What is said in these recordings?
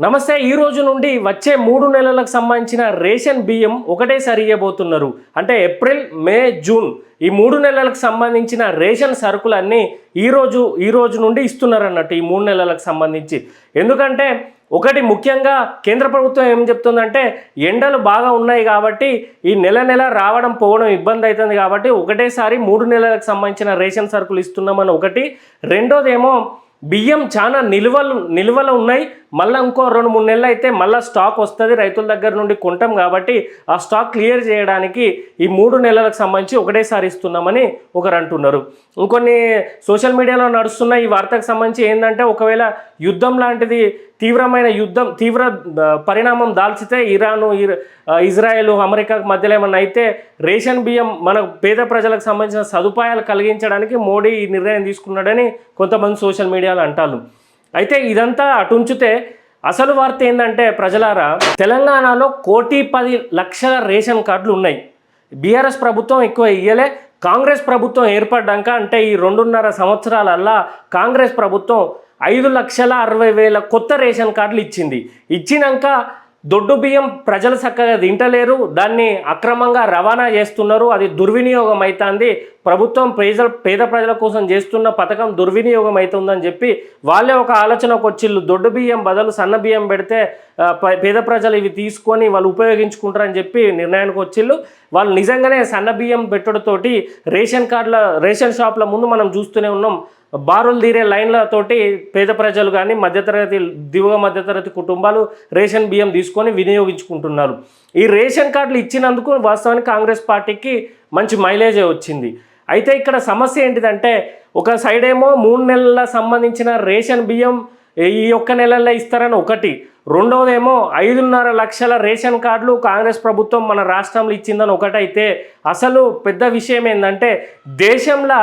నమస్తే. ఈ రోజు నుండి వచ్చే 3 నెలలకు సంబంధించిన రేషన్ బియ్యం ఒకటేసారి ఇవ్వబోతున్నారు. అంటే ఏప్రిల్, మే, జూన్ ఈ 3 నెలలకు సంబంధించిన రేషన్ సరుకులన్నీ ఈ రోజు నుండి ఇస్తున్నారన్నట్టు ఈ 3 నెలలకు సంబంధించి. ఎందుకంటే ఒకటి ముఖ్యంగా కేంద్ర ప్రభుత్వం ఏం చెప్తుందంటే ఎండలు బాగా ఉన్నాయి కాబట్టి ఈ నెల రావడం పోవడం ఇబ్బంది అవుతుంది కాబట్టి ఒకటేసారి 3 నెలలకు సంబంధించిన రేషన్ సరుకులు ఇస్తున్నామని ఒకటి. రెండోదేమో బియ్యం చాలా నిల్వలు ఉన్నాయి, మళ్ళీ ఇంకో 2-3 నెలలు అయితే మళ్ళీ స్టాక్ వస్తుంది, రైతుల దగ్గర నుండి కొంటాం కాబట్టి ఆ స్టాక్ క్లియర్ చేయడానికి ఈ 3 నెలలకు సంబంధించి ఒకటేసారి ఇస్తున్నామని ఒకరు అంటున్నారు. ఇంకొన్ని సోషల్ మీడియాలో నడుస్తున్న ఈ వార్తకు సంబంధించి ఏంటంటే ఒకవేళ యుద్ధం లాంటిది తీవ్ర పరిణామం దాల్చితే ఇజ్రాయెల్ అమెరికా మధ్యలో ఏమన్నా అయితే రేషన్ బియ్యం మన పేద ప్రజలకు సంబంధించిన సదుపాయాలు కలిగించడానికి మోడీ ఈ నిర్ణయం తీసుకున్నాడని కొంతమంది సోషల్ మీడియాలో అంటారు. అయితే ఇదంతా అటుంచితే అసలు వార్త ఏంటంటే ప్రజలారా, తెలంగాణలో 1,10,00,000 రేషన్ కార్డులు ఉన్నాయి. బీఆర్ఎస్ ప్రభుత్వం ఎక్కువ ఇయ్యలే. కాంగ్రెస్ ప్రభుత్వం ఏర్పడ్డాక అంటే ఈ 2.5 సంవత్సరాలల్లా కాంగ్రెస్ ప్రభుత్వం 5,60,000 కొత్త రేషన్ కార్డులు ఇచ్చినాక దొడ్డు బియ్యం ప్రజలు చక్కగా తింటలేరు, దాన్ని అక్రమంగా రవాణా చేస్తున్నారు, అది దుర్వినియోగం అవుతుంది, ప్రభుత్వం పేద ప్రజల కోసం చేస్తున్న పథకం దుర్వినియోగం అవుతుందని చెప్పి వాళ్ళే ఒక ఆలోచనకు వచ్చిళ్ళు. దొడ్డు బియ్యం బదులు సన్న బియ్యం పెడితే పేద ప్రజలు ఇవి తీసుకొని వాళ్ళు ఉపయోగించుకుంటారని చెప్పి నిర్ణయానికి వచ్చిళ్ళు. వాళ్ళు నిజంగానే సన్న బియ్యం పెట్టుడుతోటి రేషన్ షాప్ల ముందు మనం చూస్తూనే ఉన్నాం, బారులు తీరే లైన్లతోటి పేద ప్రజలు కానీ దిగువ మధ్యతరగతి కుటుంబాలు రేషన్ బియ్యం తీసుకొని వినియోగించుకుంటున్నారు. ఈ రేషన్ కార్డులు ఇచ్చినందుకు వాస్తవానికి కాంగ్రెస్ పార్టీకి మంచి మైలేజే వచ్చింది. అయితే ఇక్కడ సమస్య ఏంటిదంటే ఒక సైడ్ ఏమో 3 నెలల సంబంధించిన రేషన్ బియ్యం ఈ ఒక్క నెలల్లో ఇస్తారని ఒకటి, రెండవదేమో 5.5 లక్షల రేషన్ కార్డులు కాంగ్రెస్ ప్రభుత్వం మన రాష్ట్రంలో ఇచ్చిందని ఒకటైతే అసలు పెద్ద విషయం ఏంటంటే దేశంలో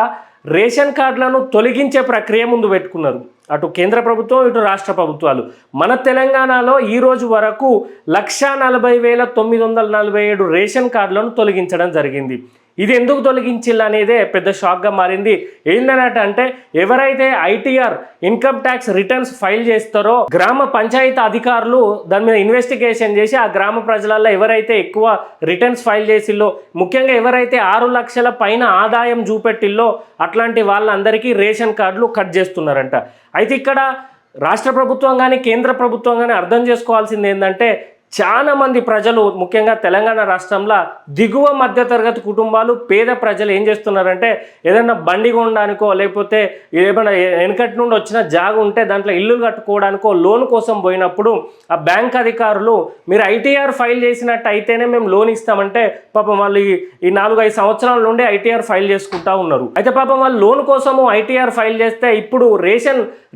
రేషన్ కార్డులను తొలగించే ప్రక్రియ ముందు పెట్టుకున్నారు అటు కేంద్ర ప్రభుత్వం ఇటు రాష్ట్ర ప్రభుత్వాలు. మన తెలంగాణలో ఈరోజు వరకు 1,40,947 రేషన్ కార్డులను తొలగించడం జరిగింది. ఇది ఎందుకు తొలగించిల్లు అనేదే పెద్ద షాక్గా మారింది. ఏంటంటే ఎవరైతే ITR income tax returns file చేస్తారో గ్రామ పంచాయతీ అధికారులు దాని మీద ఇన్వెస్టిగేషన్ చేసి ఆ గ్రామ ప్రజలలో ఎవరైతే ఎక్కువ రిటర్న్స్ ఫైల్ చేసిల్లో, ముఖ్యంగా ఎవరైతే 6 లక్షల పైన ఆదాయం చూపెట్టిల్లో అట్లాంటి వాళ్ళందరికీ రేషన్ కార్డులు కట్ చేస్తున్నారంట. అయితే ఇక్కడ రాష్ట్ర ప్రభుత్వం కానీ కేంద్ర ప్రభుత్వం కానీ అర్థం చేసుకోవాల్సింది ఏంటంటే చాలా మంది ప్రజలు ముఖ్యంగా తెలంగాణ రాష్ట్రంలో దిగువ మధ్యతరగతి కుటుంబాలు పేద ప్రజలు ఏం చేస్తున్నారంటే ఏదైనా బండి కొనడానికో లేకపోతే ఏమైనా వెనకటి నుండి వచ్చిన జాగా ఉంటే దాంట్లో ఇల్లు కట్టుకోవడానికో లోన్ కోసం పోయినప్పుడు ఆ బ్యాంక్ అధికారులు మీరు ఐటీఆర్ ఫైల్ చేసినట్టు అయితేనే మేము లోన్ ఇస్తామంటే పాపం వాళ్ళు ఈ 4-5 సంవత్సరాల నుండి ఐటీఆర్ ఫైల్ చేసుకుంటా ఉన్నారు. అయితే పాపం వాళ్ళు లోన్ కోసము ఐటీఆర్ ఫైల్ చేస్తే ఇప్పుడు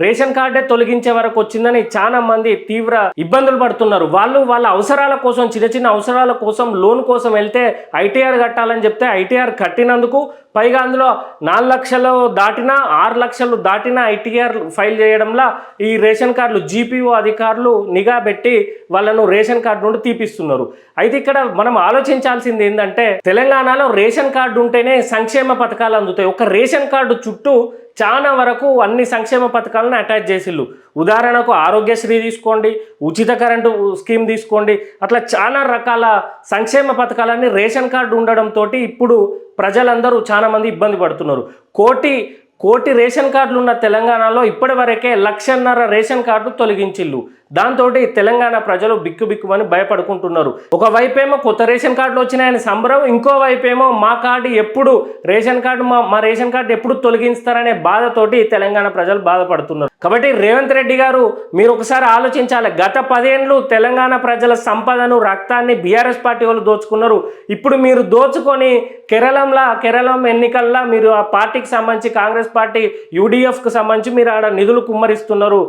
రేషన్ కార్డే తొలగించే వరకు వచ్చిందని చాలా మంది తీవ్ర ఇబ్బందులు పడుతున్నారు. వాళ్ళ అవసరాల కోసం చిన్న అవసరాల కోసం లోన్ కోసం వెళ్తే ఐటీఆర్ కట్టాలని చెప్తే ఐటీఆర్ కట్టినందుకు పైగా అందులో 4 లక్షలు దాటినా 6 లక్షలు దాటినా ఐటీఆర్ ఫైల్ చేయడంలో ఈ రేషన్ కార్డులు జీపీఓ అధికారులు నిఘా పెట్టి వాళ్ళను రేషన్ కార్డు నుండి తీపిస్తున్నారు. అయితే ఇక్కడ మనం ఆలోచించాల్సింది ఏంటంటే తెలంగాణలో రేషన్ కార్డు ఉంటేనే సంక్షేమ పథకాలు అందుతాయి. ఒక రేషన్ కార్డు చుట్టూ చాలా వరకు అన్ని సంక్షేమ పథకాలను అటాచ్ చేసిళ్ళు. ఉదాహరణకు ఆరోగ్యశ్రీ తీసుకోండి, ఉచిత కరెంటు స్కీమ్ తీసుకోండి, అట్లా చాలా రకాల సంక్షేమ పథకాలన్నీ రేషన్ కార్డు ఉండడంతో ఇప్పుడు ప్రజలందరూ చాలామంది ఇబ్బంది పడుతున్నారు. కోటి రేషన్ కార్డులు ఉన్న తెలంగాణలో ఇప్పటి వరకే 1,50,000 రేషన్ కార్డులు తొలగించిళ్ళు. దాంతో తెలంగాణ ప్రజలు బిక్కుబిక్కుమని భయపడుకుంటున్నారు. ఒకవైపేమో కొత్త రేషన్ కార్డులు వచ్చినాయని సంబరం, ఇంకోవైపేమో మా కార్డు ఎప్పుడు మా రేషన్ కార్డు ఎప్పుడు తొలగిస్తారనే బాధతోటి తెలంగాణ ప్రజలు బాధపడుతున్నారు. కాబట్టి రేవంత్ రెడ్డి గారు మీరు ఒకసారి ఆలోచించాలి. గత 10 ఏళ్ళు తెలంగాణ ప్రజల సంపదను రక్తాన్ని బీఆర్ఎస్ పార్టీ వాళ్ళు దోచుకున్నారు. ఇప్పుడు మీరు దోచుకొని కేరళం ఎన్నికల్లో మీరు ఆ పార్టీకి సంబంధించి కాంగ్రెస్ పార్టీ యూడీఎఫ్కి సంబంధించి మీరు ఆడ నిధులు కుమ్మరిస్తున్నారు.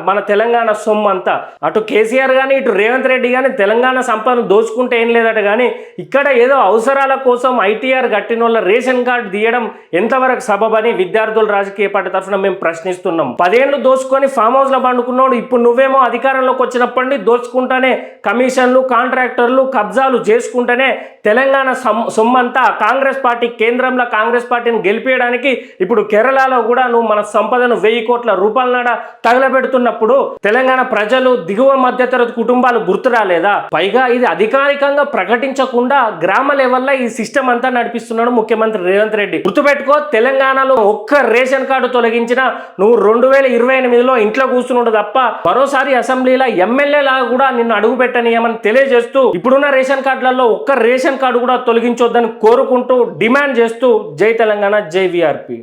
మన తెలంగాణ సొమ్ము అంతా అటు కేసీఆర్ కానీ ఇటు రేవంత్ రెడ్డి కానీ తెలంగాణ సంపదను దోచుకుంటే ఏం లేదట. కానీ ఇక్కడ ఏదో అవసరాల కోసం ఐటీఆర్ కట్టిన వాళ్ళ రేషన్ కార్డు తీయడం ఎంతవరకు సబబని విద్యార్థుల రాజకీయ పార్టీ తరఫున మేము ప్రశ్నిస్తున్నాం. 10 ఏళ్ళు దోచుకొని ఫామ్ హౌస్లో పండుకున్నాడు, ఇప్పుడు నువ్వేమో అధికారంలోకి వచ్చినప్పటి దోచుకుంటానే కమిషన్లు కాంట్రాక్టర్లు కబ్జాలు చేసుకుంటేనే తెలంగాణ సొమ్మంతా కాంగ్రెస్ పార్టీ కేంద్రంలో కాంగ్రెస్ పార్టీని గెలిపేయడానికి ఇప్పుడు కేరళలో కూడా నువ్వు మన సంపదను 1,000 కోట్ల రూపాయల నాడ తగలబెడుతున్నప్పుడు తెలంగాణ ప్రజలు ప్రజలు, దిగువ మధ్యతరగతి కుటుంబాలు గుర్తు రాలేదా? పైగా ఇది అధికారికంగా ప్రకటించకుండా గ్రామ లెవెల్లో ఈ సిస్టమ్ అంతా నడిపిస్తున్నాడు ముఖ్యమంత్రి రేవంత్ రెడ్డి. గుర్తుపెట్టుకో, తెలంగాణలో ఒక్క రేషన్ కార్డు తొలగించినా నువ్వు 2028లో ఇంట్లో కూర్చున్నాడు తప్ప మరోసారి అసెంబ్లీలో ఎమ్మెల్యే లాగా కూడా నిన్ను అడుగు పెట్టనీయమని తెలియజేస్తూ, ఇప్పుడున్న రేషన్ కార్డులలో ఒక్క రేషన్ కార్డు కూడా తొలగించొద్దని కోరుకుంటూ, డిమాండ్ చేస్తూ జై తెలంగాణ, జై వీఆర్పీ.